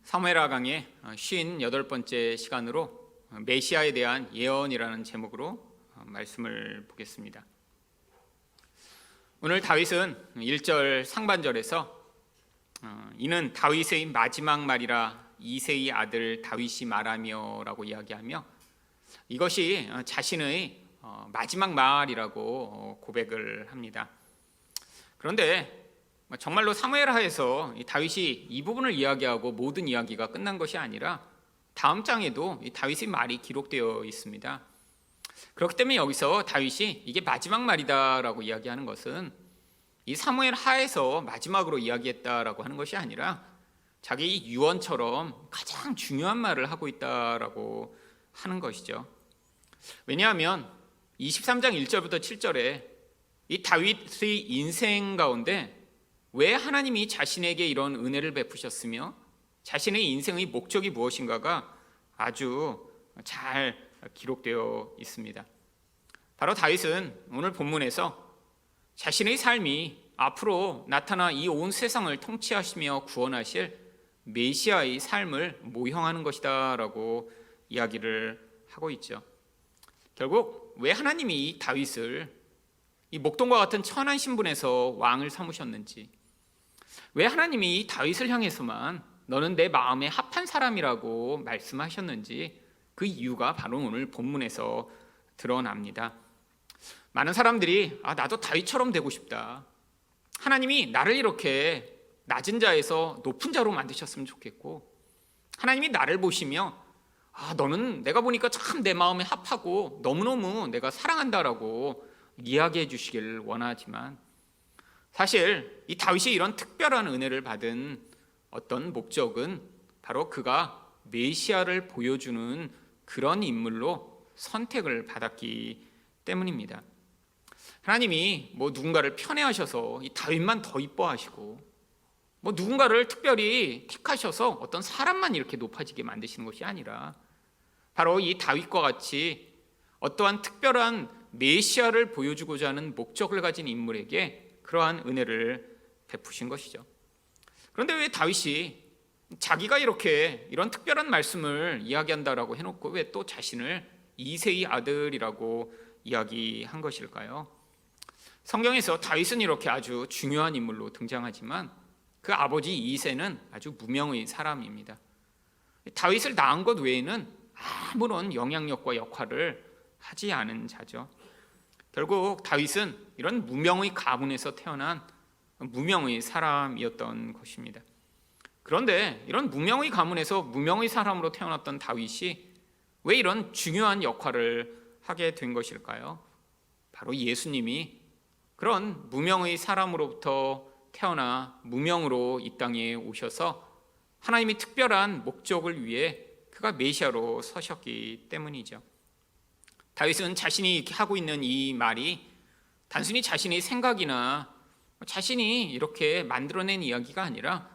사무엘하 강의 58번째 시간으로 메시아에 대한 예언이라는 제목으로 말씀을 보겠습니다. 오늘 다윗은 1절 상반절에서 이는 다윗의 마지막 말이라 이새의 아들 다윗이 말하며 라고 이야기하며 이것이 자신의 마지막 말이라고 고백을 합니다. 그런데 정말로 사무엘하에서 다윗이 이 부분을 이야기하고 모든 이야기가 끝난 것이 아니라 다음 장에도 다윗의 말이 기록되어 있습니다. 그렇기 때문에 여기서 다윗이 이게 마지막 말이다라고 이야기하는 것은 이 사무엘하에서 마지막으로 이야기했다라고 하는 것이 아니라 자기 유언처럼 가장 중요한 말을 하고 있다라고 하는 것이죠. 왜냐하면 23장 1절부터 7절에 이 다윗의 인생 가운데 왜 하나님이 자신에게 이런 은혜를 베푸셨으며 자신의 인생의 목적이 무엇인가가 아주 잘 기록되어 있습니다. 바로 다윗은 오늘 본문에서 자신의 삶이 앞으로 나타나 이 온 세상을 통치하시며 구원하실 메시아의 삶을 모형하는 것이다 라고 이야기를 하고 있죠. 결국 왜 하나님이 이 다윗을 이 목동과 같은 천한 신분에서 왕을 삼으셨는지, 왜 하나님이 이 다윗을 향해서만 너는 내 마음에 합한 사람이라고 말씀하셨는지 그 이유가 바로 오늘 본문에서 드러납니다. 많은 사람들이 나도 다윗처럼 되고 싶다, 하나님이 나를 이렇게 낮은 자에서 높은 자로 만드셨으면 좋겠고, 하나님이 나를 보시며 너는 내가 보니까 참 내 마음에 합하고 너무너무 내가 사랑한다라고 이야기해 주시기를 원하지만, 사실 이 다윗이 이런 특별한 은혜를 받은 어떤 목적은 바로 그가 메시아를 보여주는 그런 인물로 선택을 받았기 때문입니다. 하나님이 누군가를 편애하셔서 이 다윗만 더 이뻐하시고 누군가를 특별히 택하셔서 어떤 사람만 이렇게 높아지게 만드시는 것이 아니라 바로 이 다윗과 같이 어떠한 특별한 메시아를 보여주고자 하는 목적을 가진 인물에게 그러한 은혜를 베푸신 것이죠. 그런데 왜 다윗이 자기가 이런 특별한 말씀을 이야기한다라고 해놓고 왜 또 자신을 이새의 아들이라고 이야기한 것일까요? 성경에서 다윗은 이렇게 아주 중요한 인물로 등장하지만 그 아버지 이새는 아주 무명의 사람입니다. 다윗을 낳은 것 외에는 아무런 영향력과 역할을 하지 않은 자죠. 결국 다윗은 이런 무명의 가문에서 태어난 무명의 사람이었던 것입니다. 그런데 이런 무명의 가문에서 무명의 사람으로 태어났던 다윗이 왜 이런 중요한 역할을 하게 된 것일까요? 바로 예수님이 그런 무명의 사람으로부터 태어나 무명으로 이 땅에 오셔서 하나님이 특별한 목적을 위해 그가 메시아로 서셨기 때문이죠. 다윗은 자신이 하고 있는 이 말이 단순히 자신의 생각이나 자신이 이렇게 만들어낸 이야기가 아니라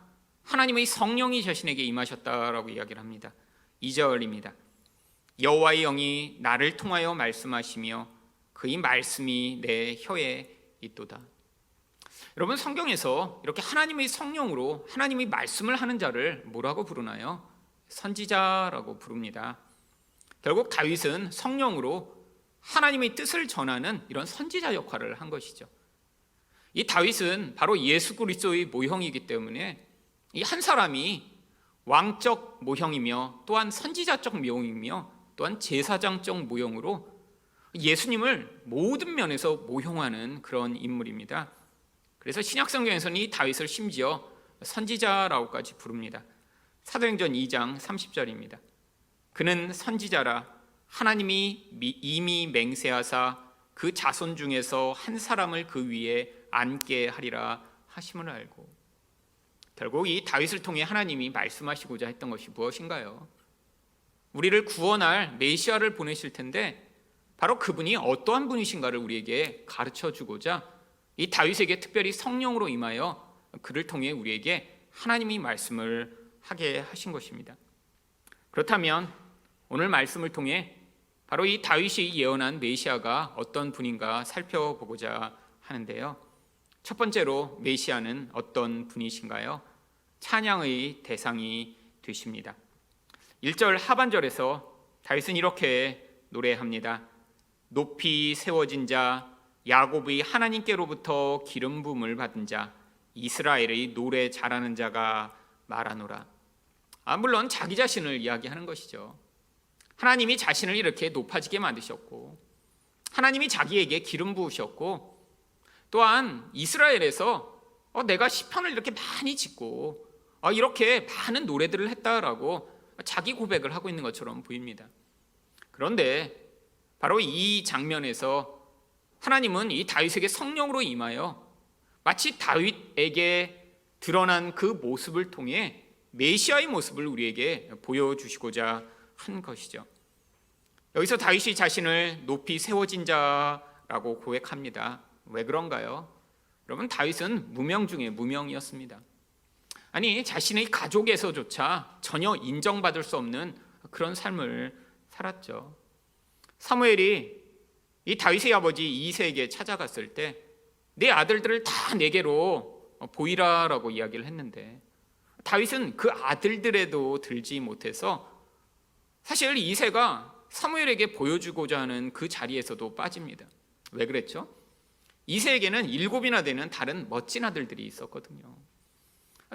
하나님의 성령이 자신에게 임하셨다라고 이야기를 합니다. 2절입니다. 여호와의 영이 나를 통하여 말씀하시며 그의 말씀이 내 혀에 있도다. 여러분, 성경에서 이렇게 하나님의 성령으로 하나님의 말씀을 하는 자를 뭐라고 부르나요? 선지자라고 부릅니다. 결국 다윗은 성령으로 하나님의 뜻을 전하는 이런 선지자 역할을 한 것이죠. 이 다윗은 바로 예수 그리스도의 모형이기 때문에 이 한 사람이 왕적 모형이며 또한 선지자적 모형이며 또한 제사장적 모형으로 예수님을 모든 면에서 모형하는 그런 인물입니다. 그래서 신약성경에서는 이 다윗을 심지어 선지자라고까지 부릅니다. 사도행전 2장 30절입니다. 그는 선지자라 하나님이 이미 맹세하사 그 자손 중에서 한 사람을 그 위에 앉게 하리라 하심을 알고. 결국 이 다윗을 통해 하나님이 말씀하시고자 했던 것이 무엇인가요? 우리를 구원할 메시아를 보내실 텐데 바로 그분이 어떠한 분이신가를 우리에게 가르쳐주고자 이 다윗에게 특별히 성령으로 임하여 그를 통해 우리에게 하나님이 말씀을 하게 하신 것입니다. 그렇다면 오늘 말씀을 통해 바로 이 다윗이 예언한 메시아가 어떤 분인가 살펴보고자 하는데요. 첫 번째로 메시아는 어떤 분이신가요? 찬양의 대상이 되십니다. 1절 하반절에서 다윗은 이렇게 노래합니다. 높이 세워진 자, 야곱의 하나님께로부터 기름 부음을 받은 자, 이스라엘의 노래 잘하는 자가 말하노라. 물론 자기 자신을 이야기하는 것이죠. 하나님이 자신을 이렇게 높아지게 만드셨고, 하나님이 자기에게 기름 부으셨고, 또한 이스라엘에서 내가 시편을 이렇게 많이 짓고 이렇게 많은 노래들을 했다라고 자기 고백을 하고 있는 것처럼 보입니다. 그런데 바로 이 장면에서 하나님은 이 다윗에게 성령으로 임하여 마치 다윗에게 드러난 그 모습을 통해 메시아의 모습을 우리에게 보여주시고자 한 것이죠. 여기서 다윗이 자신을 높이 세워진 자라고 고백합니다. 왜 그런가요? 여러분, 다윗은 무명 중에 무명이었습니다. 아니, 자신의 가족에서조차 전혀 인정받을 수 없는 그런 삶을 살았죠. 사무엘이 이 다윗의 아버지 이새에게 찾아갔을 때 내 아들들을 다 내게로 보이라라고 이야기를 했는데, 다윗은 그 아들들에도 들지 못해서 사실 이새가 사무엘에게 보여주고자 하는 그 자리에서도 빠집니다. 왜 그랬죠? 이새에게는 7이나 되는 다른 멋진 아들들이 있었거든요.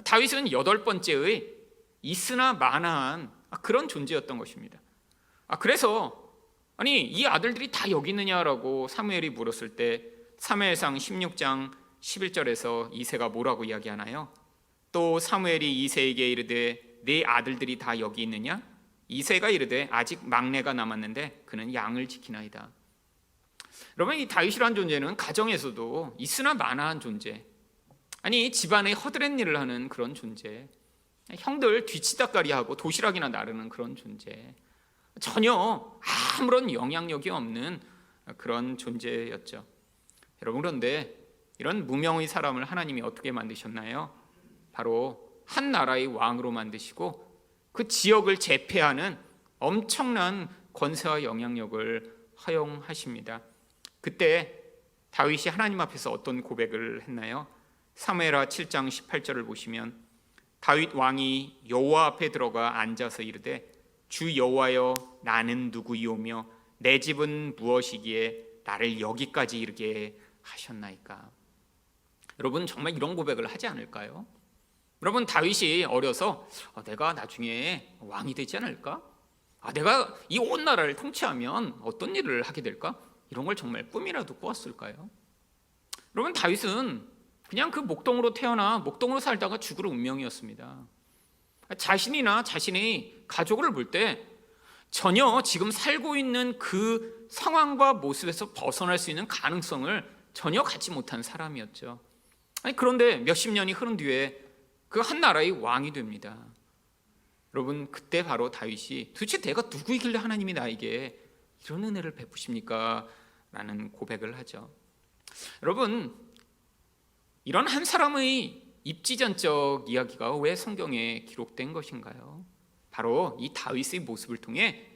다윗은 8번째의 있으나 마나한 그런 존재였던 것입니다. 그래서 이 아들들이 다 여기 있느냐라고 사무엘이 물었을 때 사무엘상 16장 11절에서 이새가 뭐라고 이야기하나요? 또 사무엘이 이새에게 이르되 네 아들들이 다 여기 있느냐? 이새가 이르되 아직 막내가 남았는데 그는 양을 지키나이다. 여러분, 이 다윗이라는 존재는 가정에서도 있으나 마나한 존재, 집안의 허드렛 일을 하는 그런 존재, 형들 뒤치다까리하고 도시락이나 나르는 그런 존재, 전혀 아무런 영향력이 없는 그런 존재였죠. 여러분, 그런데 이런 무명의 사람을 하나님이 어떻게 만드셨나요? 바로 한 나라의 왕으로 만드시고 그 지역을 제패하는 엄청난 권세와 영향력을 허용하십니다. 그때 다윗이 하나님 앞에서 어떤 고백을 했나요? 사무엘하 7장 18절을 보시면 다윗 왕이 여호와 앞에 들어가 앉아서 이르되 주 여호와여 나는 누구이오며 내 집은 무엇이기에 나를 여기까지 이르게 하셨나이까. 여러분, 정말 이런 고백을 하지 않을까요? 여러분, 다윗이 어려서 내가 나중에 왕이 되지 않을까? 내가 이 온 나라를 통치하면 어떤 일을 하게 될까? 이런 걸 정말 꿈이라도 꾸었을까요? 여러분, 다윗은 그냥 그 목동으로 태어나 목동으로 살다가 죽을 운명이었습니다. 자신이나 자신의 가족을 볼 때 전혀 지금 살고 있는 그 상황과 모습에서 벗어날 수 있는 가능성을 전혀 갖지 못한 사람이었죠. 그런데 몇십 년이 흐른 뒤에 그 한 나라의 왕이 됩니다. 여러분, 그때 바로 다윗이 도대체 내가 누구이길래 하나님이 나에게 이런 은혜를 베푸십니까? 라는 고백을 하죠. 여러분, 이런 한 사람의 입지전적 이야기가 왜 성경에 기록된 것인가요? 바로 이 다윗의 모습을 통해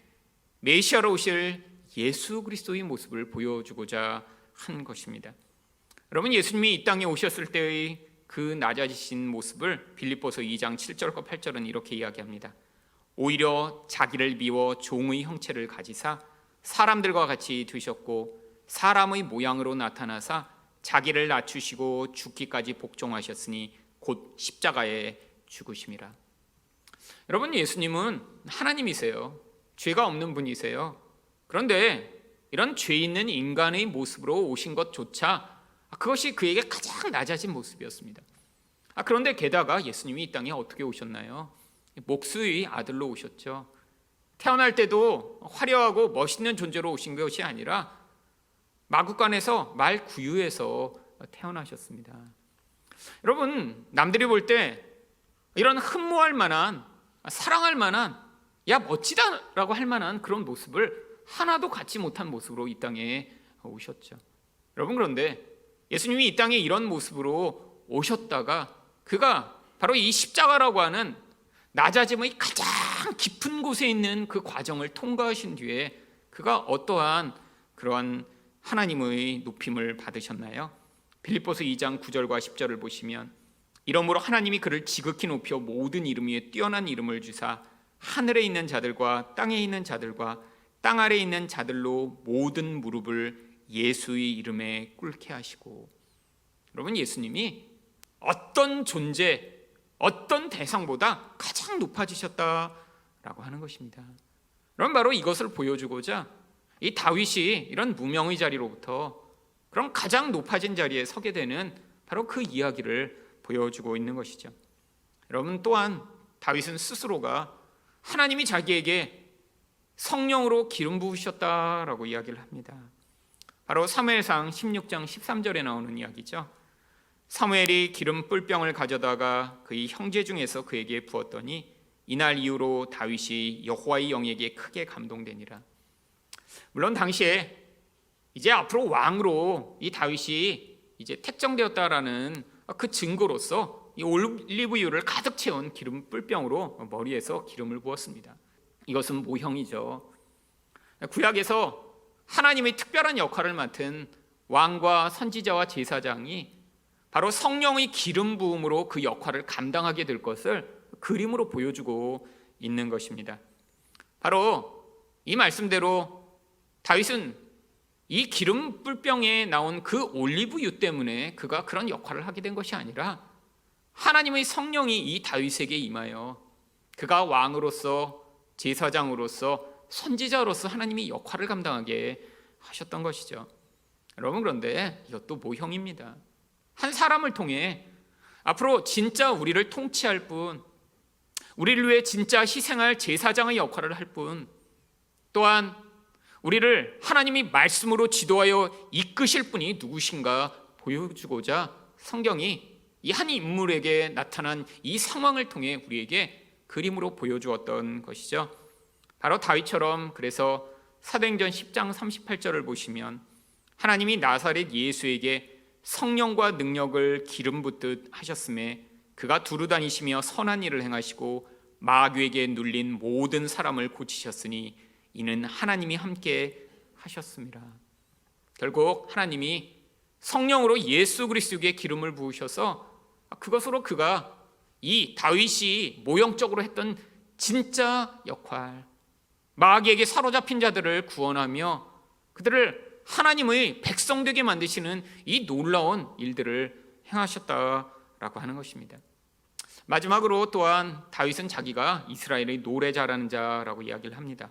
메시아로 오실 예수 그리스도의 모습을 보여주고자 한 것입니다. 여러분, 예수님이 이 땅에 오셨을 때의 그 낮아지신 모습을 빌립보서 2장 7절과 8절은 이렇게 이야기합니다. 오히려 자기를 비워 종의 형체를 가지사 사람들과 같이 되셨고 사람의 모양으로 나타나사 자기를 낮추시고 죽기까지 복종하셨으니 곧 십자가에 죽으심이라. 여러분, 예수님은 하나님이세요. 죄가 없는 분이세요. 그런데 이런 죄 있는 인간의 모습으로 오신 것조차 그것이 그에게 가장 낮아진 모습이었습니다. 그런데 게다가 예수님이 이 땅에 어떻게 오셨나요? 목수의 아들로 오셨죠. 태어날 때도 화려하고 멋있는 존재로 오신 것이 아니라 마구간에서 말 구유에서 태어나셨습니다. 여러분, 남들이 볼 때 이런 흠모할 만한, 사랑할 만한, 야 멋지다라고 할 만한 그런 모습을 하나도 갖지 못한 모습으로 이 땅에 오셨죠. 여러분, 그런데 예수님이 이 땅에 이런 모습으로 오셨다가 그가 바로 이 십자가라고 하는 낮아짐의 가장 깊은 곳에 있는 그 과정을 통과하신 뒤에 그가 어떠한 그러한 하나님의 높임을 받으셨나요? 빌립보서 2장 9절과 10절을 보시면 이러므로 하나님이 그를 지극히 높여 모든 이름 위에 뛰어난 이름을 주사 하늘에 있는 자들과 땅에 있는 자들과 땅 아래에 있는 자들로 모든 무릎을 예수의 이름에 꿇게 하시고. 여러분, 예수님이 어떤 존재, 어떤 대상보다 가장 높아지셨다라고 하는 것입니다. 그럼 바로 이것을 보여주고자 이 다윗이 이런 무명의 자리로부터 그런 가장 높아진 자리에 서게 되는 바로 그 이야기를 보여주고 있는 것이죠. 여러분, 또한 다윗은 스스로가 하나님이 자기에게 성령으로 기름 부으셨다라고 이야기를 합니다. 바로 사무엘상 16장 13절에 나오는 이야기죠. 사무엘이 기름 뿔병을 가져다가 그의 형제 중에서 그에게 부었더니 이날 이후로 다윗이 여호와의 영에게 크게 감동되니라. 물론 당시에 이제 앞으로 왕으로 이 다윗이 이제 택정되었다라는 그 증거로서 이 올리브유를 가득 채운 기름 뿔병으로 머리에서 기름을 부었습니다. 이것은 모형이죠. 구약에서 하나님의 특별한 역할을 맡은 왕과 선지자와 제사장이 바로 성령의 기름 부음으로 그 역할을 감당하게 될 것을 그림으로 보여주고 있는 것입니다. 바로 이 말씀대로 다윗은 이 기름 뿔병에 나온 그 올리브유 때문에 그가 그런 역할을 하게 된 것이 아니라 하나님의 성령이 이 다윗에게 임하여 그가 왕으로서, 제사장으로서, 선지자로서 하나님이 역할을 감당하게 하셨던 것이죠. 여러분, 그런데 이것도 모형입니다. 한 사람을 통해 앞으로 진짜 우리를 통치할 분, 우리를 위해 진짜 희생할 제사장의 역할을 할 분, 또한 우리를 하나님이 말씀으로 지도하여 이끄실 분이 누구신가 보여주고자 성경이 이 한 인물에게 나타난 이 상황을 통해 우리에게 그림으로 보여주었던 것이죠. 바로 다윗처럼 그래서 사도행전 10장 38절을 보시면 하나님이 나사렛 예수에게 성령과 능력을 기름 붓듯 하셨음에 그가 두루 다니시며 선한 일을 행하시고 마귀에게 눌린 모든 사람을 고치셨으니 이는 하나님이 함께 하셨습니다. 결국 하나님이 성령으로 예수 그리스도에게 기름을 부으셔서 그것으로 그가 이 다윗이 모형적으로 했던 진짜 역할, 마귀에게 사로잡힌 자들을 구원하며 그들을 하나님의 백성 되게 만드시는 이 놀라운 일들을 행하셨다라고 하는 것입니다. 마지막으로 또한 다윗은 자기가 이스라엘의 노래 잘하는 자라고 이야기를 합니다.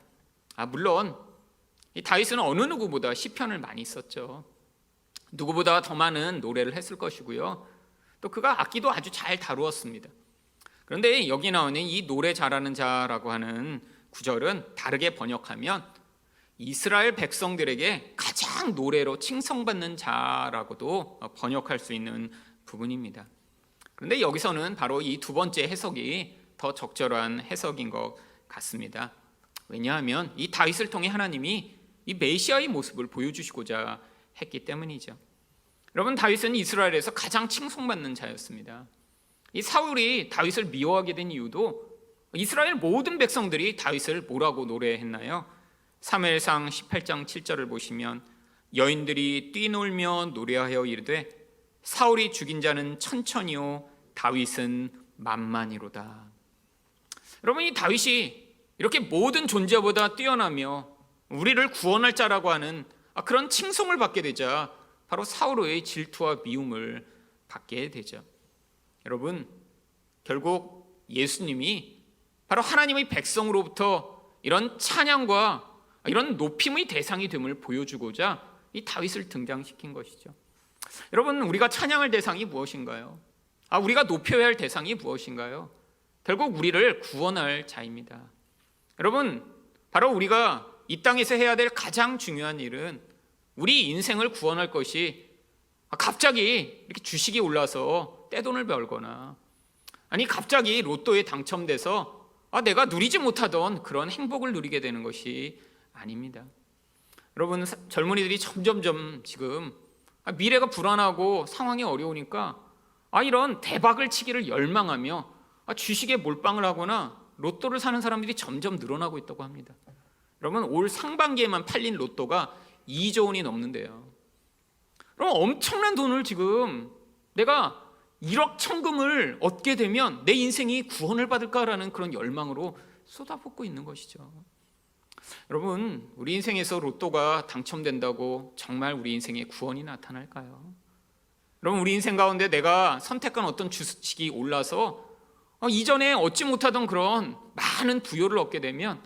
물론 이 다윗은 어느 누구보다 시편을 많이 썼죠. 누구보다 더 많은 노래를 했을 것이고요. 또 그가 악기도 아주 잘 다루었습니다. 그런데 여기 나오는 이 노래 잘하는 자라고 하는 구절은 다르게 번역하면 이스라엘 백성들에게 가장 노래로 칭송받는 자라고도 번역할 수 있는 부분입니다. 그런데 여기서는 바로 이 두 번째 해석이 더 적절한 해석인 것 같습니다. 왜냐하면 이 다윗을 통해 하나님이 이 메시아의 모습을 보여주시고자 했기 때문이죠. 여러분, 다윗은 이스라엘에서 가장 칭송받는 자였습니다. 이 사울이 다윗을 미워하게 된 이유도 이스라엘 모든 백성들이 다윗을 뭐라고 노래했나요? 사무엘상 18장 7절을 보시면 여인들이 뛰놀며 노래하여 이르되 사울이 죽인 자는 천천히요 다윗은 만만이로다. 여러분, 이 다윗이 이렇게 모든 존재보다 뛰어나며 우리를 구원할 자라고 하는 그런 칭송을 받게 되자 바로 사울의 질투와 미움을 받게 되죠. 여러분, 결국 예수님이 바로 하나님의 백성으로부터 이런 찬양과 이런 높임의 대상이 됨을 보여주고자 이 다윗을 등장시킨 것이죠. 여러분, 우리가 찬양할 대상이 무엇인가요? 우리가 높여야 할 대상이 무엇인가요? 결국 우리를 구원할 자입니다. 여러분, 바로 우리가 이 땅에서 해야 될 가장 중요한 일은 우리 인생을 구원할 것이 갑자기 이렇게 주식이 올라서 떼돈을 벌거나 아니 갑자기 로또에 당첨돼서 내가 누리지 못하던 그런 행복을 누리게 되는 것이 아닙니다. 여러분, 젊은이들이 점점점 지금 미래가 불안하고 상황이 어려우니까 이런 대박을 치기를 열망하며 주식에 몰빵을 하거나 로또를 사는 사람들이 점점 늘어나고 있다고 합니다. 여러분, 올 상반기에만 팔린 로또가 2조 원이 넘는데요. 그럼 엄청난 돈을 지금 내가 1억 천금을 얻게 되면 내 인생이 구원을 받을까라는 그런 열망으로 쏟아붓고 있는 것이죠. 여러분, 우리 인생에서 로또가 당첨된다고 정말 우리 인생에 구원이 나타날까요? 여러분, 우리 인생 가운데 내가 선택한 어떤 주식이 올라서 이전에 얻지 못하던 그런 많은 부여를 얻게 되면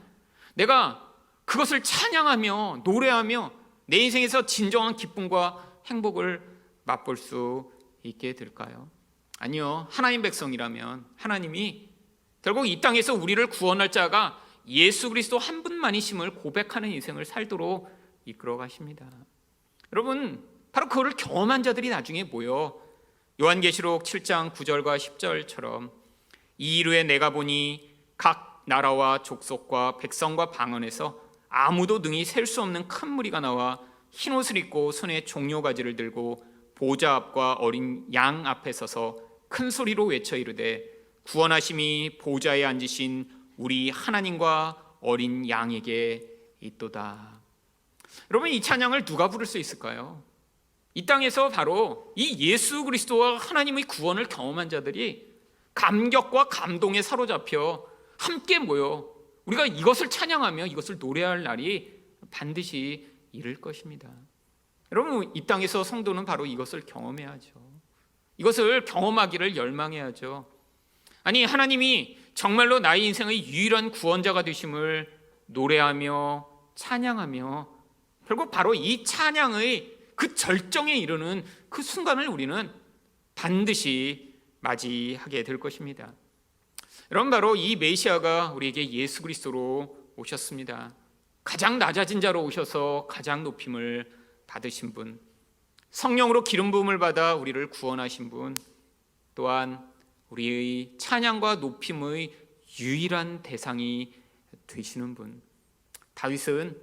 내가 그것을 찬양하며 노래하며 내 인생에서 진정한 기쁨과 행복을 맛볼 수 있게 될까요? 아니요. 하나님 백성이라면 하나님이 결국 이 땅에서 우리를 구원할 자가 예수 그리스도 한 분만이심을 고백하는 인생을 살도록 이끌어 가십니다. 여러분, 바로 그거를 경험한 자들이 나중에 모여 요한계시록 7장 9절과 10절처럼 이 이후에 내가 보니 각 나라와 족속과 백성과 방언에서 아무도 능히 셀 수 없는 큰 무리가 나와 흰옷을 입고 손에 종려가지를 들고 보좌 앞과 어린 양 앞에 서서 큰 소리로 외쳐 이르되 구원하심이 보좌에 앉으신 우리 하나님과 어린 양에게 있도다. 여러분, 이 찬양을 누가 부를 수 있을까요? 이 땅에서 바로 이 예수 그리스도와 하나님의 구원을 경험한 자들이 감격과 감동에 사로잡혀 함께 모여 우리가 이것을 찬양하며 이것을 노래할 날이 반드시 이를 것입니다. 여러분, 이 땅에서 성도는 바로 이것을 경험해야죠. 이것을 경험하기를 열망해야죠. 아니, 하나님이 정말로 나의 인생의 유일한 구원자가 되심을 노래하며 찬양하며 결국 바로 이 찬양의 그 절정에 이르는 그 순간을 우리는 반드시 맞이하게 될 것입니다. 여러분, 바로 이 메시아가 우리에게 예수 그리스도로 오셨습니다. 가장 낮아진 자로 오셔서 가장 높임을 받으신 분, 성령으로 기름 부음을 받아 우리를 구원하신 분, 또한 우리의 찬양과 높임의 유일한 대상이 되시는 분. 다윗은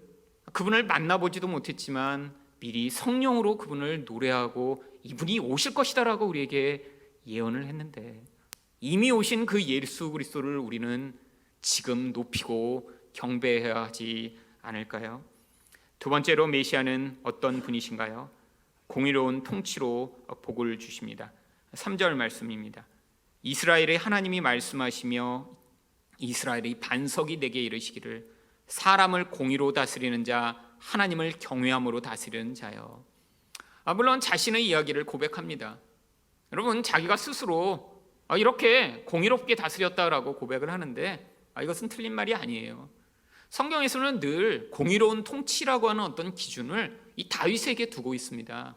그분을 만나보지도 못했지만 미리 성령으로 그분을 노래하고 이분이 오실 것이다라고 우리에게 예언을 했는데 이미 오신 그 예수 그리스도를 우리는 지금 높이고 경배해야 하지 않을까요? 두 번째로 메시아는 어떤 분이신가요? 공의로운 통치로 복을 주십니다. 3절 말씀입니다. 이스라엘의 하나님이 말씀하시며 이스라엘의 반석이 내게 이르시기를 사람을 공의로 다스리는 자 하나님을 경외함으로 다스리는 자요. 물론 자신의 이야기를 고백합니다. 여러분, 자기가 스스로 이렇게 공의롭게 다스렸다라고 고백을 하는데 이것은 틀린 말이 아니에요. 성경에서는 늘 공의로운 통치라고 하는 어떤 기준을 이 다윗에게 두고 있습니다.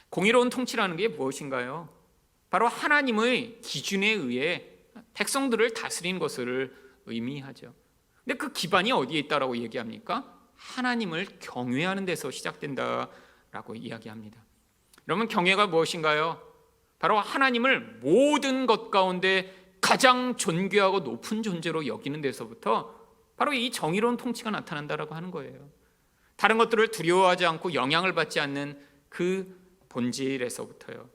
공의로운 통치라는 게 무엇인가요? 바로 하나님의 기준에 의해 백성들을 다스리는 것을 의미하죠. 근데 그 기반이 어디에 있다라고 얘기합니까? 하나님을 경외하는 데서 시작된다라고 이야기합니다. 여러분, 경외가 무엇인가요? 바로 하나님을 모든 것 가운데 가장 존귀하고 높은 존재로 여기는 데서부터 바로 이 정의로운 통치가 나타난다라고 하는 거예요. 다른 것들을 두려워하지 않고 영향을 받지 않는 그 본질에서부터요.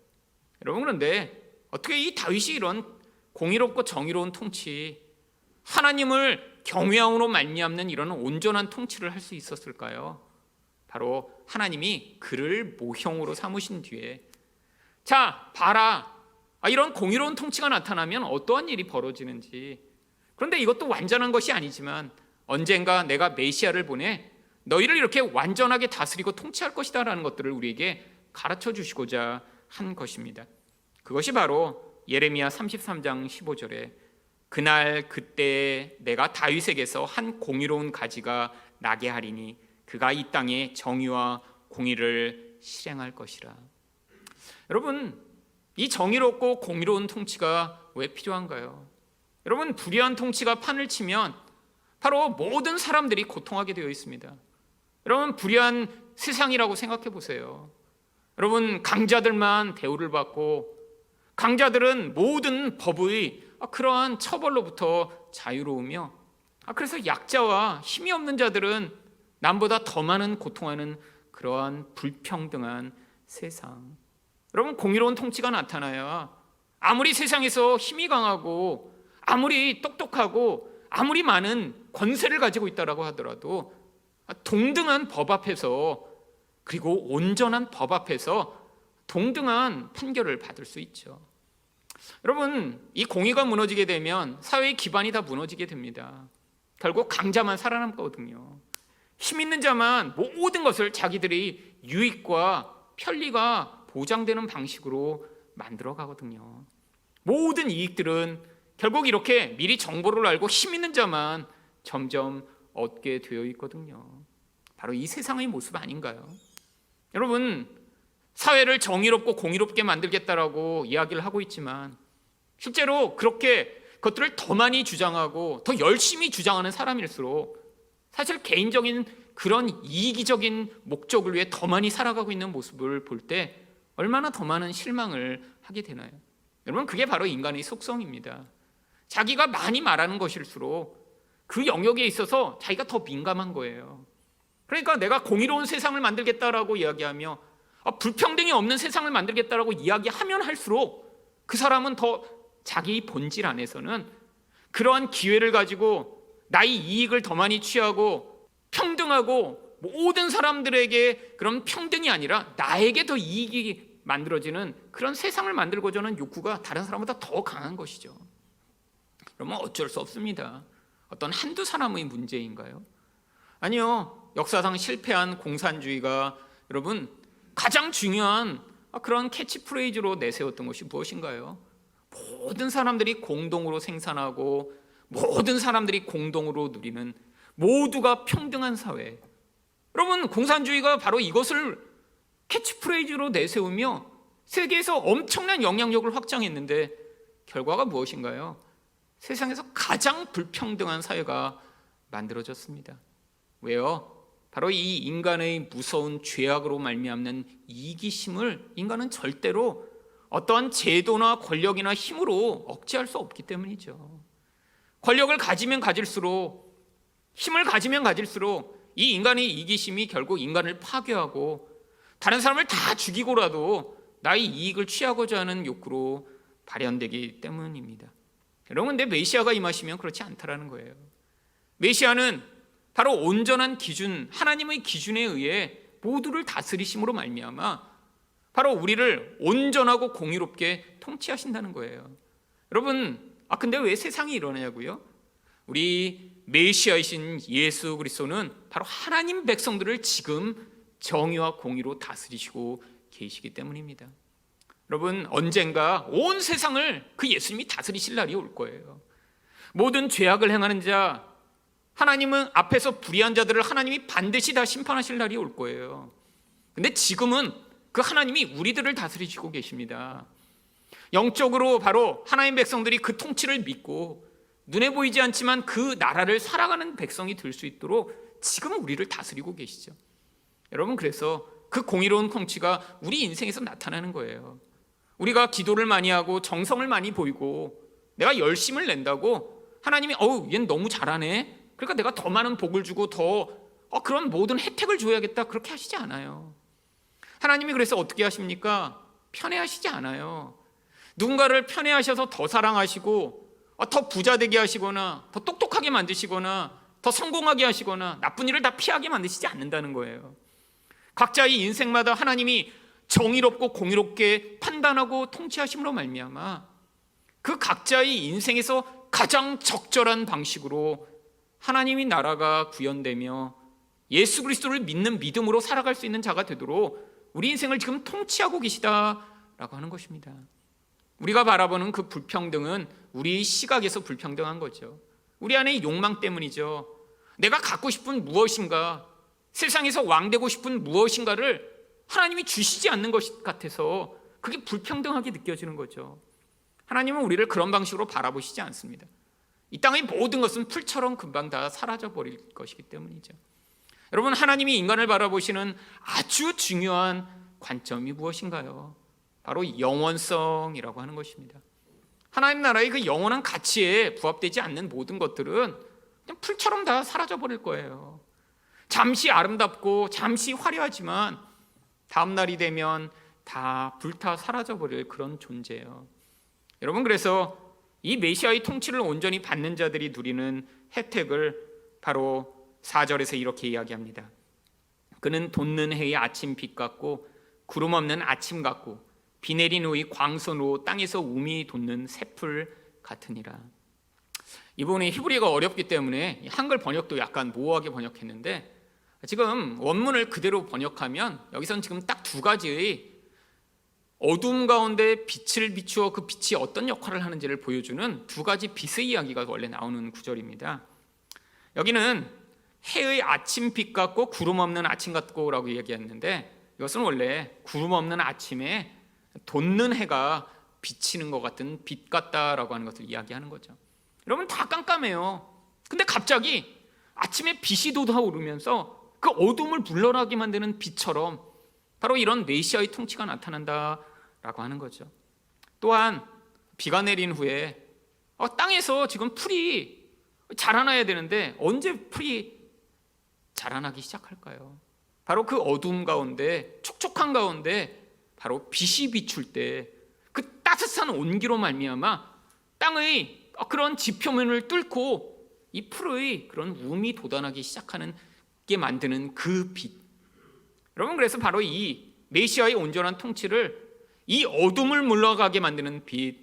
여러분, 그런데 어떻게 이 다윗이 이런 공의롭고 정의로운 통치, 하나님을 경외함으로 말미암는 이런 온전한 통치를 할 수 있었을까요? 바로 하나님이 그를 모형으로 삼으신 뒤에 자, 봐라, 이런 공의로운 통치가 나타나면 어떠한 일이 벌어지는지. 그런데 이것도 완전한 것이 아니지만 언젠가 내가 메시아를 보내 너희를 이렇게 완전하게 다스리고 통치할 것이다 라는 것들을 우리에게 가르쳐 주시고자 한 것입니다. 그것이 바로 예레미야 33장 15절에 그날 그때 내가 다윗에게서 한 공의로운 가지가 나게 하리니 그가 이 땅에 정의와 공의를 실행할 것이라. 여러분, 이 정의롭고 공의로운 통치가 왜 필요한가요? 여러분, 불의한 통치가 판을 치면 바로 모든 사람들이 고통하게 되어 있습니다. 여러분, 불의한 세상이라고 생각해 보세요. 여러분, 강자들만 대우를 받고 강자들은 모든 법의 그러한 처벌로부터 자유로우며 그래서 약자와 힘이 없는 자들은 남보다 더 많은 고통하는 그러한 불평등한 세상. 여러분, 공의로운 통치가 나타나야 아무리 세상에서 힘이 강하고 아무리 똑똑하고 아무리 많은 권세를 가지고 있다라고 하더라도 동등한 법 앞에서 그리고 온전한 법 앞에서 동등한 판결을 받을 수 있죠. 여러분, 이 공의가 무너지게 되면 사회의 기반이 다 무너지게 됩니다. 결국 강자만 살아남거든요. 힘 있는 자만 모든 것을 자기들의 유익과 편리가 보장되는 방식으로 만들어 가거든요. 모든 이익들은 결국 이렇게 미리 정보를 알고 힘 있는 자만 점점 얻게 되어 있거든요. 바로 이 세상의 모습 아닌가요? 여러분, 사회를 정의롭고 공의롭게 만들겠다라고 이야기를 하고 있지만 실제로 그렇게 그것들을 더 많이 주장하고 더 열심히 주장하는 사람일수록 사실 개인적인 그런 이기적인 목적을 위해 더 많이 살아가고 있는 모습을 볼 때 얼마나 더 많은 실망을 하게 되나요? 여러분, 그게 바로 인간의 속성입니다. 자기가 많이 말하는 것일수록 그 영역에 있어서 자기가 더 민감한 거예요. 그러니까 내가 공의로운 세상을 만들겠다라고 이야기하며 불평등이 없는 세상을 만들겠다라고 이야기하면 할수록 그 사람은 더 자기 본질 안에서는 그러한 기회를 가지고 나의 이익을 더 많이 취하고 평등하고 모든 사람들에게 그런 평등이 아니라 나에게 더 이익이 만들어지는 그런 세상을 만들고자 하는 욕구가 다른 사람보다 더 강한 것이죠. 그러면 어쩔 수 없습니다. 어떤 한두 사람의 문제인가요? 아니요. 역사상 실패한 공산주의가 여러분 가장 중요한 그런 캐치프레이즈로 내세웠던 것이 무엇인가요? 모든 사람들이 공동으로 생산하고 모든 사람들이 공동으로 누리는 모두가 평등한 사회. 여러분, 공산주의가 바로 이것을 캐치프레이즈로 내세우며 세계에서 엄청난 영향력을 확장했는데 결과가 무엇인가요? 세상에서 가장 불평등한 사회가 만들어졌습니다. 왜요? 바로 이 인간의 무서운 죄악으로 말미암는 이기심을 인간은 절대로 어떠한 제도나 권력이나 힘으로 억제할 수 없기 때문이죠. 권력을 가지면 가질수록, 힘을 가지면 가질수록 이 인간의 이기심이 결국 인간을 파괴하고 다른 사람을 다 죽이고라도 나의 이익을 취하고자 하는 욕구로 발현되기 때문입니다. 여러분, 근데 메시아가 임하시면 그렇지 않다라는 거예요. 메시아는 바로 온전한 기준, 하나님의 기준에 의해 모두를 다스리심으로 말미암아 바로 우리를 온전하고 공의롭게 통치하신다는 거예요. 여러분, 근데 왜 세상이 이러냐고요? 우리 메시아이신 예수 그리스도는 바로 하나님 백성들을 지금 정의와 공의로 다스리시고 계시기 때문입니다. 여러분, 언젠가 온 세상을 그 예수님이 다스리실 날이 올 거예요. 모든 죄악을 행하는 자, 하나님은 앞에서 불의한 자들을 하나님이 반드시 다 심판하실 날이 올 거예요. 근데 지금은 그 하나님이 우리들을 다스리시고 계십니다. 영적으로 바로 하나님 백성들이 그 통치를 믿고 눈에 보이지 않지만 그 나라를 살아가는 백성이 될 수 있도록 지금 우리를 다스리고 계시죠. 여러분, 그래서 그 공의로운 통치가 우리 인생에서 나타나는 거예요. 우리가 기도를 많이 하고 정성을 많이 보이고 내가 열심을 낸다고 하나님이 얘는 너무 잘하네, 그러니까 내가 더 많은 복을 주고 더 그런 모든 혜택을 줘야겠다, 그렇게 하시지 않아요. 하나님이 그래서 어떻게 하십니까? 편애하시지 않아요. 누군가를 편애하셔서 더 사랑하시고 더 부자 되게 하시거나 더 똑똑하게 만드시거나 더 성공하게 하시거나 나쁜 일을 다 피하게 만드시지 않는다는 거예요. 각자의 인생마다 하나님이 정의롭고 공의롭게 판단하고 통치하심으로 말미암아 그 각자의 인생에서 가장 적절한 방식으로 하나님의 나라가 구현되며 예수 그리스도를 믿는 믿음으로 살아갈 수 있는 자가 되도록 우리 인생을 지금 통치하고 계시다라고 하는 것입니다. 우리가 바라보는 그 불평등은 우리 시각에서 불평등한 거죠. 우리 안의 욕망 때문이죠. 내가 갖고 싶은 무엇인가, 세상에서 왕되고 싶은 무엇인가를 하나님이 주시지 않는 것 같아서 그게 불평등하게 느껴지는 거죠. 하나님은 우리를 그런 방식으로 바라보시지 않습니다. 이 땅의 모든 것은 풀처럼 금방 다 사라져버릴 것이기 때문이죠. 여러분, 하나님이 인간을 바라보시는 아주 중요한 관점이 무엇인가요? 바로 영원성이라고 하는 것입니다. 하나님 나라의 그 영원한 가치에 부합되지 않는 모든 것들은 그냥 풀처럼 다 사라져버릴 거예요. 잠시 아름답고 잠시 화려하지만 다음 날이 되면 다 불타 사라져버릴 그런 존재예요. 여러분, 그래서 이 메시아의 통치를 온전히 받는 자들이 누리는 혜택을 바로 4절에서 이렇게 이야기합니다. 그는 돋는 해의 아침 빛 같고 구름 없는 아침 같고 비 내린 후의 광선으로 땅에서 움이 돋는 새풀 같으니라. 이 부분이 히브리어가 어렵기 때문에 한글 번역도 약간 모호하게 번역했는데, 지금 원문을 그대로 번역하면 여기서는 지금 딱 두 가지의 어둠 가운데 빛을 비추어 그 빛이 어떤 역할을 하는지를 보여주는 두 가지 빛의 이야기가 원래 나오는 구절입니다. 여기는 해의 아침빛 같고 구름 없는 아침 같고 라고 얘기했는데, 이것은 원래 구름 없는 아침에 돋는 해가 비치는 것 같은 빛 같다라고 하는 것을 이야기하는 거죠. 여러분, 다 깜깜해요. 근데 갑자기 아침에 빛이 돋아오르면서 그 어둠을 물러나게 만드는 빛처럼 바로 이런 메시아의 통치가 나타난다라고 하는 거죠. 또한 비가 내린 후에 땅에서 지금 풀이 자라나야 되는데 언제 풀이 자라나기 시작할까요? 바로 그 어둠 가운데, 촉촉한 가운데 바로 빛이 비출 때 그 따뜻한 온기로 말미암아 땅의 그런 지표면을 뚫고 이 풀의 그런 움이 돋아나기 시작하는 게 만드는 그 빛. 여러분, 그래서 바로 이 메시아의 온전한 통치를 이 어둠을 물러가게 만드는 빛,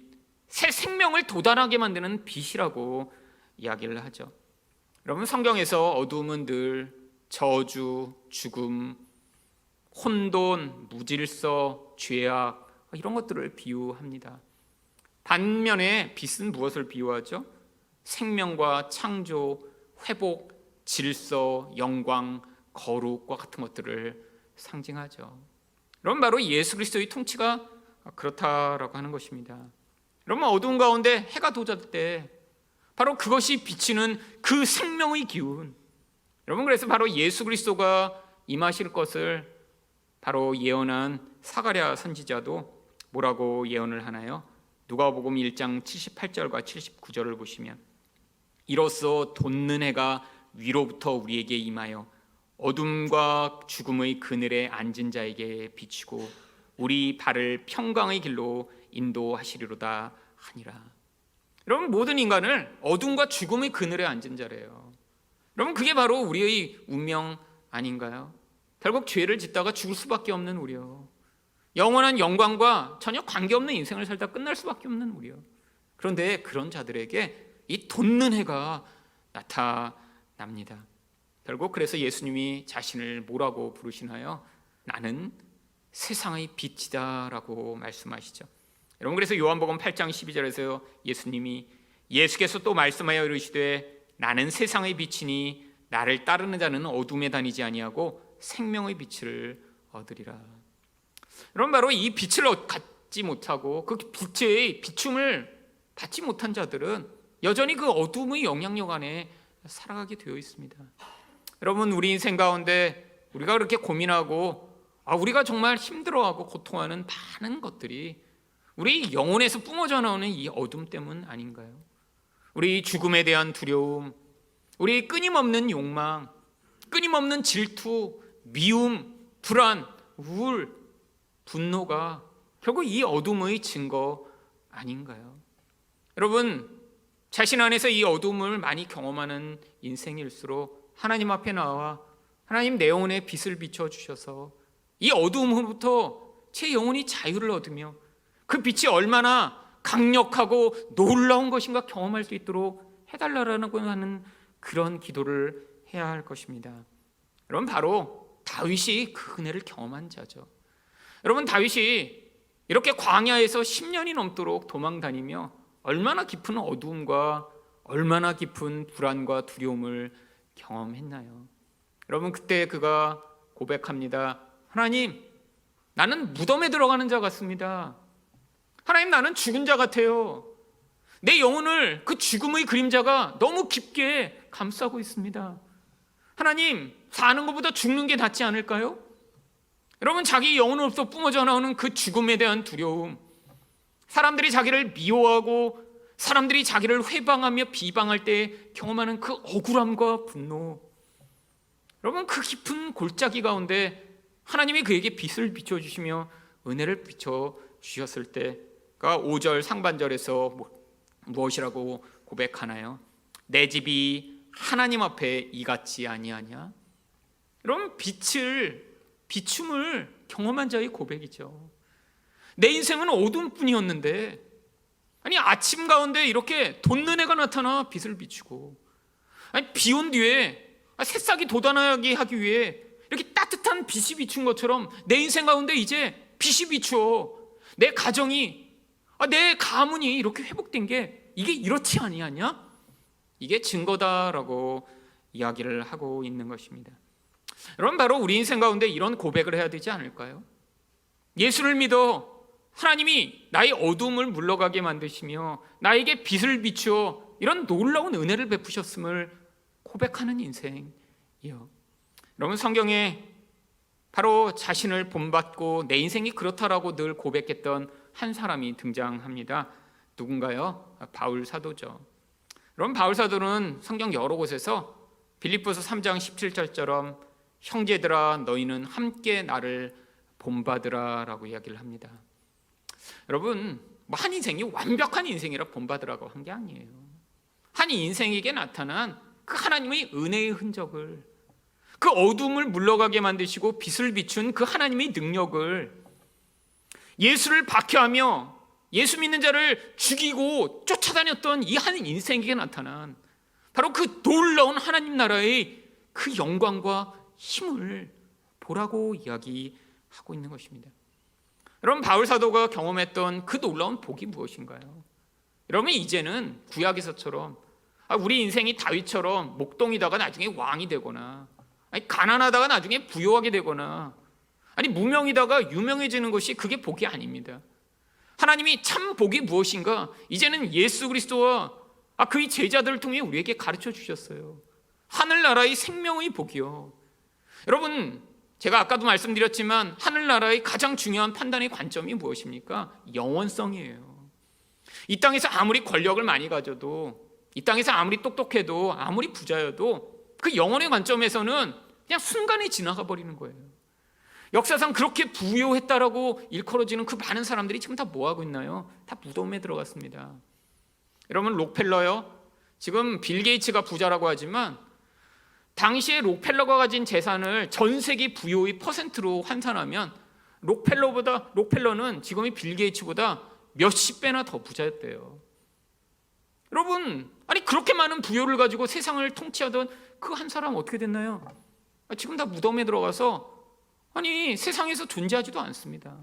새 생명을 돋아나게 만드는 빛이라고 이야기를 하죠. 여러분, 성경에서 어둠은 늘 저주, 죽음, 혼돈, 무질서, 죄악 이런 것들을 비유합니다. 반면에 빛은 무엇을 비유하죠? 생명과 창조, 회복, 질서, 영광, 거룩과 같은 것들을 상징하죠. 여러분, 바로 예수 그리스도의 통치가 그렇다라고 하는 것입니다. 여러분, 어두운 가운데 해가 돋을 때 바로 그것이 비치는 그 생명의 기운, 여러분, 그래서 바로 예수 그리스도가 임하실 것을 바로 예언한 사가랴 선지자도 뭐라고 예언을 하나요? 누가복음 1장 78절과 79절을 보시면, 이로써 돋는 해가 위로부터 우리에게 임하여 어둠과 죽음의 그늘에 앉은 자에게 비치고 우리 발을 평강의 길로 인도하시리로다 하니라. 여러분, 모든 인간을 어둠과 죽음의 그늘에 앉은 자래요. 여러분, 그게 바로 우리의 운명 아닌가요? 결국 죄를 짓다가 죽을 수밖에 없는 우리요, 영원한 영광과 전혀 관계없는 인생을 살다 끝날 수밖에 없는 우리요. 그런데 그런 자들에게 이 돋는 해가 나타납니다. 결국 그래서 예수님이 자신을 뭐라고 부르시나요? 나는 세상의 빛이다 라고 말씀하시죠. 여러분, 그래서 요한복음 8장 12절에서 예수께서 또 말씀하여 이르시되 나는 세상의 빛이니 나를 따르는 자는 어둠에 다니지 아니하고 생명의 빛을 얻으리라. 여러분, 바로 이 빛을 갖지 못하고 그 빛의 비춤을 받지 못한 자들은 여전히 그 어둠의 영향력 안에 살아가게 되어 있습니다. 여러분, 우리 인생 가운데 우리가 그렇게 고민하고 우리가 정말 힘들어하고 고통하는 많은 것들이 우리 영혼에서 뿜어져 나오는 이 어둠 때문 아닌가요? 우리 죽음에 대한 두려움, 우리 끊임없는 욕망, 끊임없는 질투, 미움, 불안, 우울, 분노가 결국 이 어둠의 증거 아닌가요? 여러분, 자신 안에서 이 어둠을 많이 경험하는 인생일수록 하나님 앞에 나와 하나님 내 영혼에 빛을 비춰주셔서 이 어둠으로부터 제 영혼이 자유를 얻으며 그 빛이 얼마나 강력하고 놀라운 것인가 경험할 수 있도록 해달라고 하는 그런 기도를 해야 할 것입니다. 여러분, 바로 다윗이 그 은혜를 경험한 자죠. 여러분, 다윗이 이렇게 광야에서 10년이 넘도록 도망다니며 얼마나 깊은 어두움과 얼마나 깊은 불안과 두려움을 경험했나요? 여러분, 그때 그가 고백합니다. 하나님, 나는 무덤에 들어가는 자 같습니다. 하나님, 나는 죽은 자 같아요. 내 영혼을 그 죽음의 그림자가 너무 깊게 감싸고 있습니다. 하나님, 사는 것보다 죽는 게 낫지 않을까요? 여러분, 자기 영혼으로부터 뿜어져 나오는 그 죽음에 대한 두려움, 사람들이 자기를 미워하고 사람들이 자기를 회방하며 비방할 때 경험하는 그 억울함과 분노, 여러분, 그 깊은 골짜기 가운데 하나님이 그에게 빛을 비춰주시며 은혜를 비춰주셨을 때가 5절 상반절에서 무엇이라고 고백하나요? 내 집이 하나님 앞에 이같지 아니하냐? 여러분, 비춤을 경험한 자의 고백이죠. 내 인생은 어둠뿐이었는데, 아니 아침 가운데 이렇게 돋는 해가 나타나 빛을 비추고, 아니 비 온 뒤에 새싹이 돋아나게 하기 위해 이렇게 따뜻한 빛이 비춘 것처럼 내 인생 가운데 이제 빛이 비추어 내 가정이, 내 가문이 이렇게 회복된 게 이게 이렇지 아니하냐? 이게 증거다라고 이야기를 하고 있는 것입니다. 여러분, 바로 우리 인생 가운데 이런 고백을 해야 되지 않을까요? 예수를 믿어 하나님이 나의 어둠을 물러가게 만드시며 나에게 빛을 비추어 이런 놀라운 은혜를 베푸셨음을 고백하는 인생이요. 여러분, 성경에 바로 자신을 본받고 내 인생이 그렇다라고 늘 고백했던 한 사람이 등장합니다. 누군가요? 바울 사도죠. 여러분, 바울 사도는 성경 여러 곳에서 빌립보서 3장 17절처럼 형제들아 너희는 함께 나를 본받으라 라고 이야기를 합니다. 여러분, 한 인생이 완벽한 인생이라 본받으라고 한 게 아니에요. 한 인생에게 나타난 그 하나님의 은혜의 흔적을, 그 어둠을 물러가게 만드시고 빛을 비춘 그 하나님의 능력을, 예수를 박해하며 예수 믿는 자를 죽이고 쫓아다녔던 이 한 인생에게 나타난 바로 그 놀라운 하나님 나라의 그 영광과 힘을 보라고 이야기하고 있는 것입니다. 여러분, 바울 사도가 경험했던 그 놀라운 복이 무엇인가요? 여러분, 이제는 구약에서처럼 우리 인생이 다윗처럼 목동이다가 나중에 왕이 되거나, 가난하다가 나중에 부유하게 되거나, 무명이다가 유명해지는 것이 그게 복이 아닙니다. 하나님이 참 복이 무엇인가 이제는 예수 그리스도와 그의 제자들을 통해 우리에게 가르쳐 주셨어요. 하늘나라의 생명의 복이요. 여러분, 제가 아까도 말씀드렸지만 하늘나라의 가장 중요한 판단의 관점이 무엇입니까? 영원성이에요. 이 땅에서 아무리 권력을 많이 가져도, 이 땅에서 아무리 똑똑해도, 아무리 부자여도 그 영혼의 관점에서는 그냥 순간에 지나가 버리는 거예요. 역사상 그렇게 부유했다라고 일컬어지는 그 많은 사람들이 지금 다 뭐하고 있나요? 다 무덤에 들어갔습니다. 여러분, 록펠러요, 지금 빌 게이츠가 부자라고 하지만 당시에 록펠러가 가진 재산을 전 세계 부유의 퍼센트로 환산하면 록펠러는 지금의 빌 게이츠보다 몇십 배나 더 부자였대요. 여러분, 그렇게 많은 부여를 가지고 세상을 통치하던 그 한 사람 어떻게 됐나요? 지금 다 무덤에 들어가서 세상에서 존재하지도 않습니다.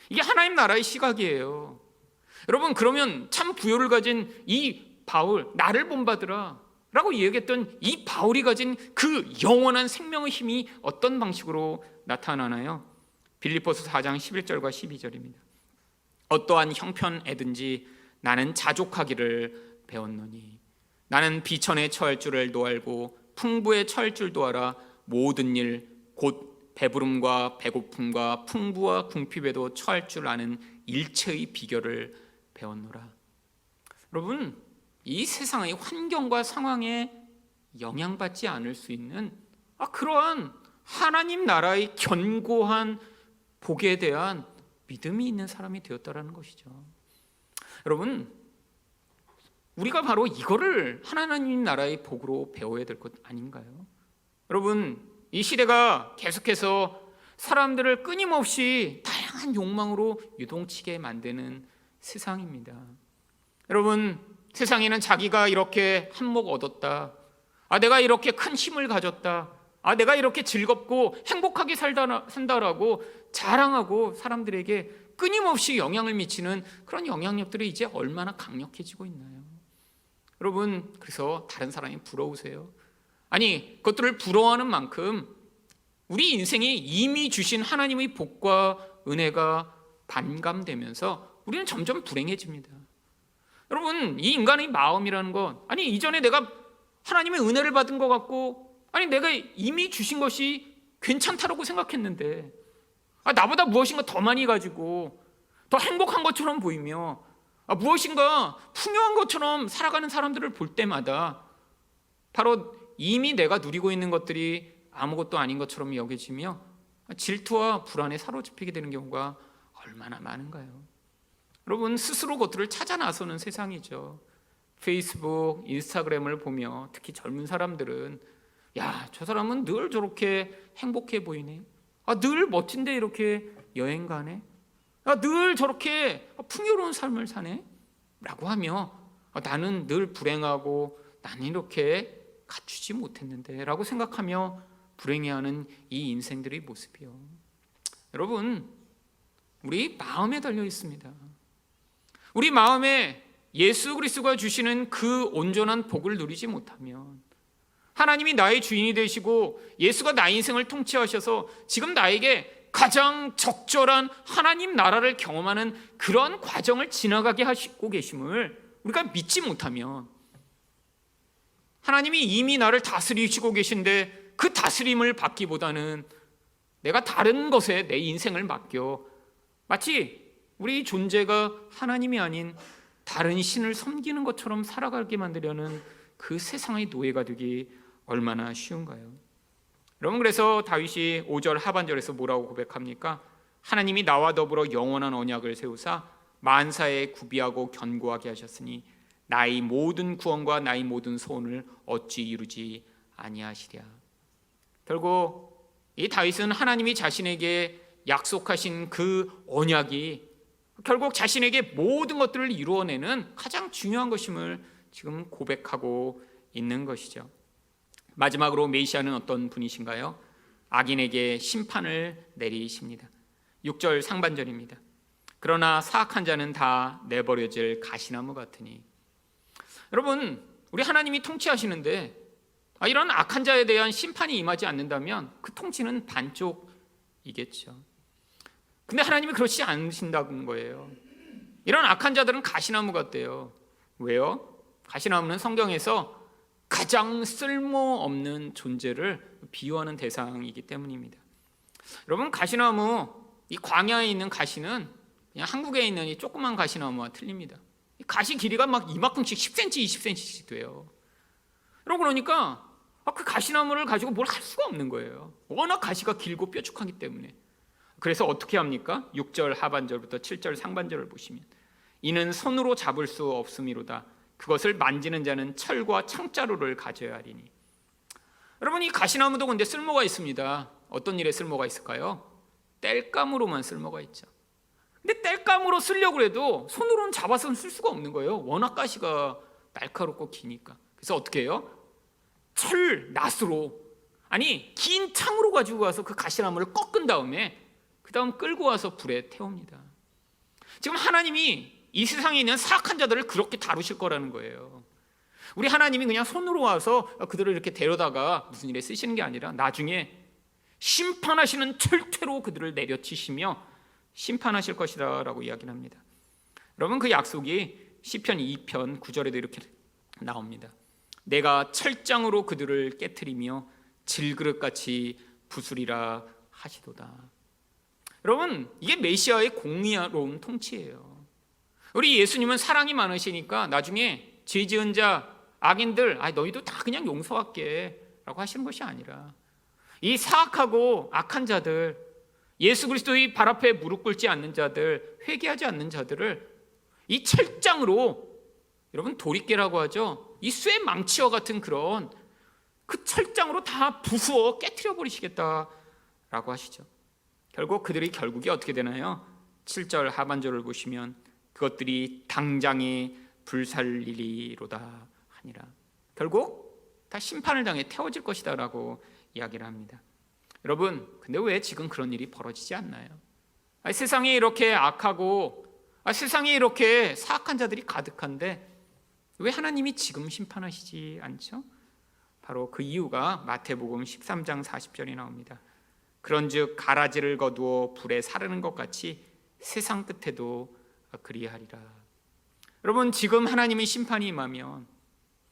이게 하나님 나라의 시각이에요. 여러분, 그러면 참 부여를 가진 이 바울, 나를 본받으라 라고 이야기했던 이 바울이 가진 그 영원한 생명의 힘이 어떤 방식으로 나타나나요? 빌립보서 4장 11절과 12절입니다. 어떠한 형편에든지 나는 자족하기를 배웠노니 나는 비천에 처할 줄을 노알고 풍부에 처할 줄도 알아 모든 일 곧 배부름과 배고픔과 풍부와 궁핍에도 처할 줄 아는 일체의 비결을 배웠노라. 여러분, 이 세상의 환경과 상황에 영향받지 않을 수 있는 그러한 하나님 나라의 견고한 복에 대한 믿음이 있는 사람이 되었다라는 것이죠. 여러분, 우리가 바로 이거를 하나님 나라의 복으로 배워야 될 것 아닌가요? 여러분, 이 시대가 계속해서 사람들을 끊임없이 다양한 욕망으로 유동치게 만드는 세상입니다. 여러분, 세상에는 자기가 이렇게 한몫 얻었다, 내가 이렇게 큰 힘을 가졌다, 내가 이렇게 즐겁고 행복하게 산다라고 자랑하고 사람들에게 끊임없이 영향을 미치는 그런 영향력들이 이제 얼마나 강력해지고 있나요? 여러분, 그래서 다른 사람이 부러우세요? 그것들을 부러워하는 만큼 우리 인생이 이미 주신 하나님의 복과 은혜가 반감되면서 우리는 점점 불행해집니다. 여러분, 이 인간의 마음이라는 건 이전에 내가 하나님의 은혜를 받은 것 같고 내가 이미 주신 것이 괜찮다라고 생각했는데 나보다 무엇인가 더 많이 가지고 더 행복한 것처럼 보이며 무엇인가 풍요한 것처럼 살아가는 사람들을 볼 때마다 바로 이미 내가 누리고 있는 것들이 아무것도 아닌 것처럼 여겨지며 질투와 불안에 사로잡히게 되는 경우가 얼마나 많은가요? 여러분, 스스로 것들을 찾아 나서는 세상이죠. 페이스북, 인스타그램을 보며 특히 젊은 사람들은 저 사람은 늘 저렇게 행복해 보이네, 늘 멋진데 이렇게 여행 가네, 늘 저렇게 풍요로운 삶을 사네? 라고 하며 나는 늘 불행하고 나는 이렇게 갖추지 못했는데 라고 생각하며 불행해하는 이 인생들의 모습이요. 여러분, 우리 마음에 달려 있습니다. 우리 마음에 예수 그리스도가 주시는 그 온전한 복을 누리지 못하면, 하나님이 나의 주인이 되시고 예수가 나의 인생을 통치하셔서 지금 나에게 가장 적절한 하나님 나라를 경험하는 그런 과정을 지나가게 하시고 계심을 우리가 믿지 못하면, 하나님이 이미 나를 다스리시고 계신데 그 다스림을 받기보다는 내가 다른 것에 내 인생을 맡겨 마치 우리 존재가 하나님이 아닌 다른 신을 섬기는 것처럼 살아가게 만들려는 그 세상의 노예가 되기 얼마나 쉬운가요? 여러분, 그래서 다윗이 5절 하반절에서 뭐라고 고백합니까? 하나님이 나와 더불어 영원한 언약을 세우사 만사에 구비하고 견고하게 하셨으니 나의 모든 구원과 나의 모든 소원을 어찌 이루지 아니하시랴. 결국 이 다윗은 하나님이 자신에게 약속하신 그 언약이 결국 자신에게 모든 것들을 이루어내는 가장 중요한 것임을 지금 고백하고 있는 것이죠. 마지막으로 메시아는 어떤 분이신가요? 악인에게 심판을 내리십니다. 6절 상반절입니다. 그러나 사악한 자는 다 내버려질 가시나무 같으니. 여러분, 우리 하나님이 통치하시는데 이런 악한 자에 대한 심판이 임하지 않는다면 그 통치는 반쪽이겠죠. 근데 하나님이 그렇지 않으신다는 거예요. 이런 악한 자들은 가시나무 같대요. 왜요? 가시나무는 성경에서 가장 쓸모없는 존재를 비유하는 대상이기 때문입니다. 여러분, 가시나무, 이 광야에 있는 가시는 그냥 한국에 있는 이 조그만 가시나무와 틀립니다. 이 가시 길이가 막 이만큼씩 10cm, 20cm씩 돼요. 여러분, 그러니까 그 가시나무를 가지고 뭘 할 수가 없는 거예요. 워낙 가시가 길고 뾰족하기 때문에. 그래서 어떻게 합니까? 6절 하반절부터 7절 상반절을 보시면 이는 손으로 잡을 수 없음이로다. 그것을 만지는 자는 철과 창자루를 가져야 하리니. 여러분, 이 가시나무도 근데 쓸모가 있습니다. 어떤 일에 쓸모가 있을까요? 땔감으로만 쓸모가 있죠. 근데 땔감으로 쓰려고 해도 손으로는 잡아서는 쓸 수가 없는 거예요. 워낙 가시가 날카롭고 기니까. 그래서 어떻게 해요? 철 낫으로, 아니 긴 창으로 가지고 가서 그 가시나무를 꺾은 다음에 그 다음 끌고 와서 불에 태웁니다. 지금 하나님이 이 세상에 있는 사악한 자들을 그렇게 다루실 거라는 거예요. 우리 하나님이 그냥 손으로 와서 그들을 이렇게 데려다가 무슨 일에 쓰시는 게 아니라 나중에 심판하시는 철퇴로 그들을 내려치시며 심판하실 것이다 라고 이야기를 합니다. 여러분, 그 약속이 시편 2편 9절에도 이렇게 나옵니다. 내가 철장으로 그들을 깨트리며 질그릇같이 부수리라 하시도다. 여러분, 이게 메시아의 공의로운 통치예요. 우리 예수님은 사랑이 많으시니까 나중에 죄 지은 자, 악인들, 너희도 다 그냥 용서할게 라고 하시는 것이 아니라 이 사악하고 악한 자들, 예수 그리스도의 발 앞에 무릎 꿇지 않는 자들, 회개하지 않는 자들을 이 철장으로, 여러분 도리깨라고 하죠. 이 쇠 망치와 같은 그런 그 철장으로 다 부수어 깨트려 버리시겠다라고 하시죠. 결국 그들이 결국이 어떻게 되나요? 7절 하반절을 보시면 그것들이 당장에 불살리리로다 하니라. 결국 다 심판을 당해 태워질 것이다 라고 이야기를 합니다. 여러분, 근데 왜 지금 그런 일이 벌어지지 않나요? 세상에 이렇게 악하고 세상에 이렇게 사악한 자들이 가득한데 왜 하나님이 지금 심판하시지 않죠? 바로 그 이유가 마태복음 13장 40절에 나옵니다. 그런즉 가라지를 거두어 불에 사르는 것 같이 세상 끝에도 그리하리라. 여러분, 지금 하나님의 심판이 임하면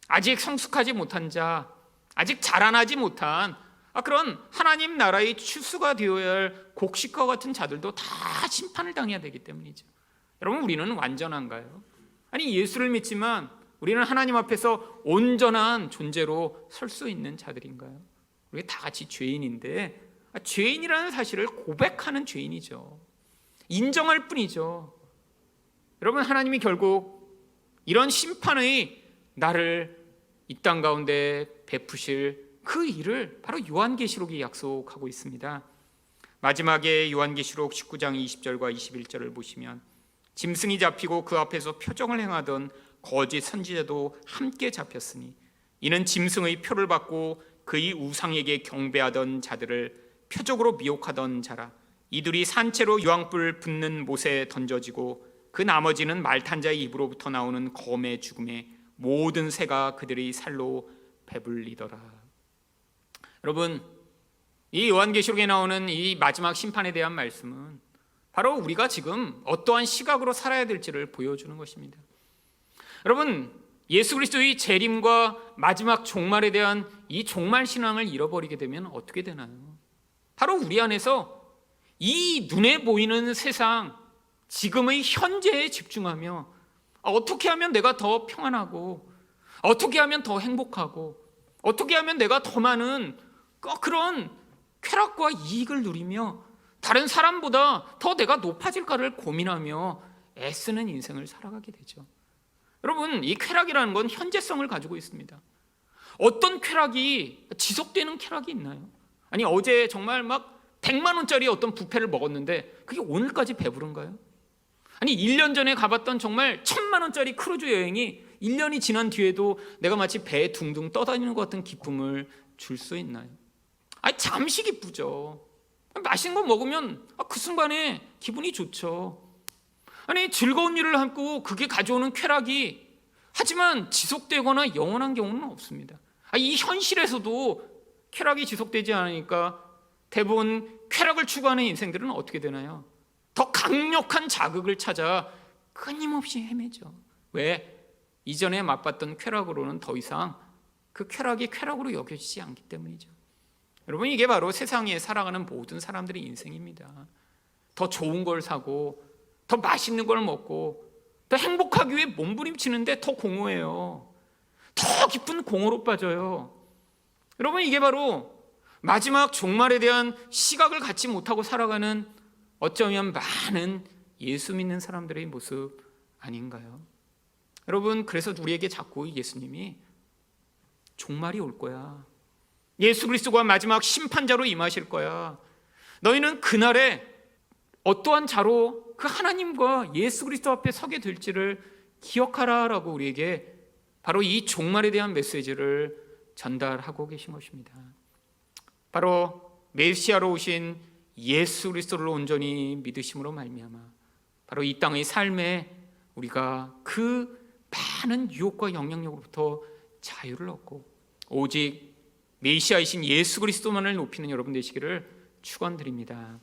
아직 성숙하지 못한 자, 아직 자라나지 못한 그런 하나님 나라의 추수가 되어야 할 곡식과 같은 자들도 다 심판을 당해야 되기 때문이죠. 여러분, 우리는 완전한가요? 아니, 예수를 믿지만 우리는 하나님 앞에서 온전한 존재로 설 수 있는 자들인가요? 우리 다 같이 죄인인데 죄인이라는 사실을 고백하는 죄인이죠. 인정할 뿐이죠. 여러분, 하나님이 결국 이런 심판의 나를 이 땅 가운데 베푸실 그 일을 바로 요한계시록이 약속하고 있습니다. 마지막에 요한계시록 19장 20절과 21절을 보시면 짐승이 잡히고 그 앞에서 표적을 행하던 거짓 선지자도 함께 잡혔으니 이는 짐승의 표를 받고 그의 우상에게 경배하던 자들을 표적으로 미혹하던 자라. 이들이 산채로 유황불 붙는 못에 던져지고 그 나머지는 말 탄 자의 입으로부터 나오는 검의 죽음에 모든 새가 그들의 살로 배불리더라. 여러분, 이 요한계시록에 나오는 이 마지막 심판에 대한 말씀은 바로 우리가 지금 어떠한 시각으로 살아야 될지를 보여주는 것입니다. 여러분, 예수 그리스도의 재림과 마지막 종말에 대한 이 종말 신앙을 잃어버리게 되면 어떻게 되나요? 바로 우리 안에서 이 눈에 보이는 세상, 지금의 현재에 집중하며 어떻게 하면 내가 더 평안하고 어떻게 하면 더 행복하고 어떻게 하면 내가 더 많은 그런 쾌락과 이익을 누리며 다른 사람보다 더 내가 높아질까를 고민하며 애쓰는 인생을 살아가게 되죠. 여러분, 이 쾌락이라는 건 현재성을 가지고 있습니다. 어떤 쾌락이 지속되는 쾌락이 있나요? 아니, 어제 정말 막 100만 원짜리 어떤 뷔페를 먹었는데 그게 오늘까지 배부른가요? 아니, 1년 전에 가봤던 정말 1000만 원짜리 크루즈 여행이 1년이 지난 뒤에도 내가 마치 배에 둥둥 떠다니는 것 같은 기쁨을 줄 수 있나요? 아니, 잠시 기쁘죠. 맛있는 거 먹으면 그 순간에 기분이 좋죠. 아니, 즐거운 일을 하고 그게 가져오는 쾌락이 하지만 지속되거나 영원한 경우는 없습니다. 이 현실에서도 쾌락이 지속되지 않으니까 대부분 쾌락을 추구하는 인생들은 어떻게 되나요? 더 강력한 자극을 찾아 끊임없이 헤매죠. 왜? 이전에 맛봤던 쾌락으로는 더 이상 그 쾌락이 쾌락으로 여겨지지 않기 때문이죠. 여러분, 이게 바로 세상에 살아가는 모든 사람들의 인생입니다. 더 좋은 걸 사고 더 맛있는 걸 먹고 더 행복하기 위해 몸부림치는데 더 공허해요. 더 깊은 공허로 빠져요. 여러분, 이게 바로 마지막 종말에 대한 시각을 갖지 못하고 살아가는 어쩌면 많은 예수 믿는 사람들의 모습 아닌가요? 여러분, 그래서 우리에게 자꾸 예수님이 종말이 올 거야. 예수 그리스도가 마지막 심판자로 임하실 거야. 너희는 그날에 어떠한 자로 그 하나님과 예수 그리스도 앞에 서게 될지를 기억하라라고 우리에게 바로 이 종말에 대한 메시지를 전달하고 계신 것입니다. 바로 메시아로 오신 예수 그리스도를 온전히 믿으심으로 말미암아 바로 이 땅의 삶에 우리가 그 많은 유혹과 영향력으로부터 자유를 얻고 오직 메시아이신 예수 그리스도만을 높이는 여러분 되시기를 축원드립니다.